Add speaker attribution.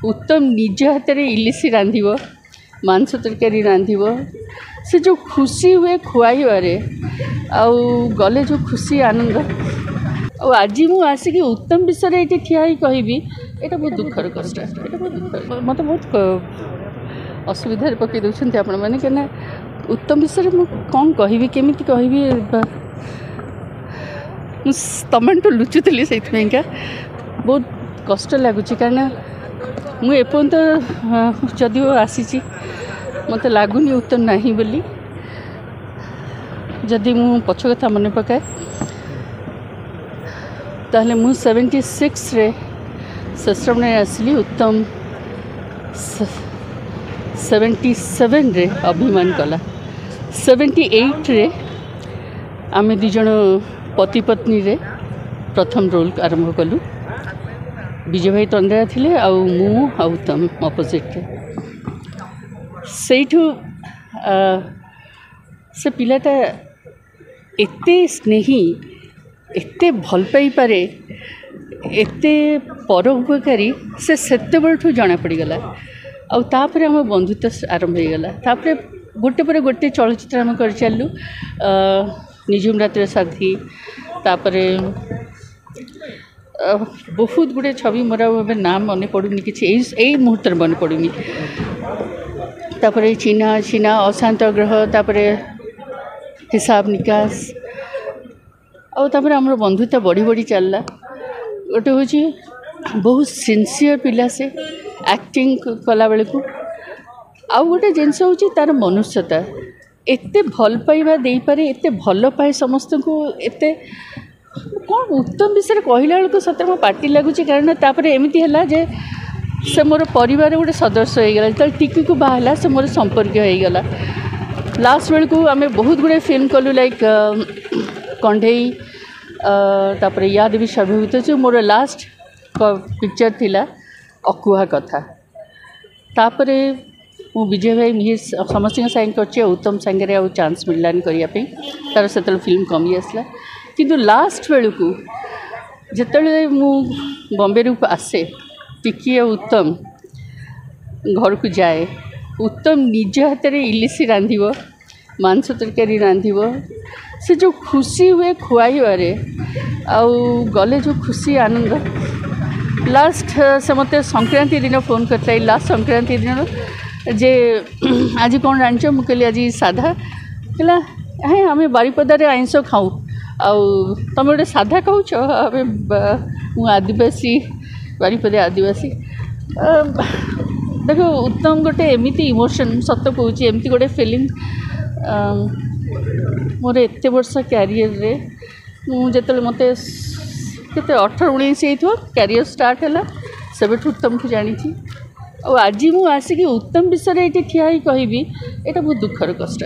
Speaker 1: उत्तम निज हाथ में इलिशी रांधिब मांस तरकारी रांधिब से जो खुशी हुए खुआइबारे आउ गले जो खुशी आनंद आज मु आसिक उत्तम विषय ये ठिया कहि यहाँ बहुत दुखर कष्ट मत बहुत असुविधा पकई दौरान आपण मैंने क्या उत्तम विषय मुझे कौन कहि केमी कहि तमें तो लुचुली से बहुत कष्ट लगुच कहीं मुपर्यंत जदि आसी मत लगुनि उत्तम नहीं बोली जदि मु पछ कथा मन पकाए ताहले मु 76 रे सश्रम आसली उत्तम 77 रे अभिमान कला 78 रे आमे दिजण पति पत्नी रे प्रथम रोल आरंभ कलु विजय भाई तंद्रा थिले आउ मु आउ उत्तम अपोजिट रे सेठू से पिलाटा एते स्नेही एते भल पाई पारे एते परोपकारी से सेते बळठू जाना पड़ीगला आउ तापरे हम बंधुत्व आरंभ हो गला तापरे गोटे पर गोटे चलचित्र हम कर चलू निजुम रात्र साथी तापरे बहुत गुड़े छवि मोर नाम मन पड़ूनी कि मुहूर्त मन पड़ूनी तापरे चिन्हा चिन्हा अशांत ग्रह तापरे हिसाब निकास आउे आम बंधुता बढ़ी बढ़ी चलला गोटे हूँ बहुत सिंसियर पिला से एक्टिंग कला बेले को आउ गोटे जिनस हूँ तार मनुष्यता एते भल पाइबा दे पारे एते भल पाए समस्त को एते कौन उत्तम विषय कहला बेलू सतरे मो पार्टी लगुच कारण तापर एमती है जे से मोर परिवार गोटे सदस्य हो गला जो टिकी को बाहला से मोर संपर्क हो गला लास्ट बेलू को आम बहुत गुड़े फिल्म कलु लाइक कंढई तापर याद भी सर्वभूत जो मोर लास्ट पिक्चर थिला अकुहा कथा तापर मु विजय भाई मिहिर समस्त साइन कर उत्तम सांगे आउ चांस मिललानी करने तार से फिल्म कमी आसला किंतु लास्ट बेलू को जिते मु बॉम्बे रू आसे टिकी उत्तम घर को जाए उत्तम निज हाथ में इलिशी रांधिब मांस तरकारी रांधिब से जो खुशी हुए खुआइबारे आउ गले जो खुशी आनंद लास्ट से मत संक्रांति दिन फोन करता लास्ट संक्रांति दिन जे आज कौन रांच मुझे आज साधा कहला हाँ आम बारिपदारे आइंस खाऊ आउ तुम गोटे साधा कौच मु आदिवासी बारिपदे आदिवासी देखो उत्तम गोटे एमती इमोशन सत कहूँ एमती गोटे फिलिंग मोर एत वर्ष क्यारियर रे मुझे मत के 18-19 हो क्यारियर स्टार्ट है से उत्तम को जानी आज मु आसिक उत्तम विषय ये ठिया कहि यहाँ बहुत दुखर कष्ट।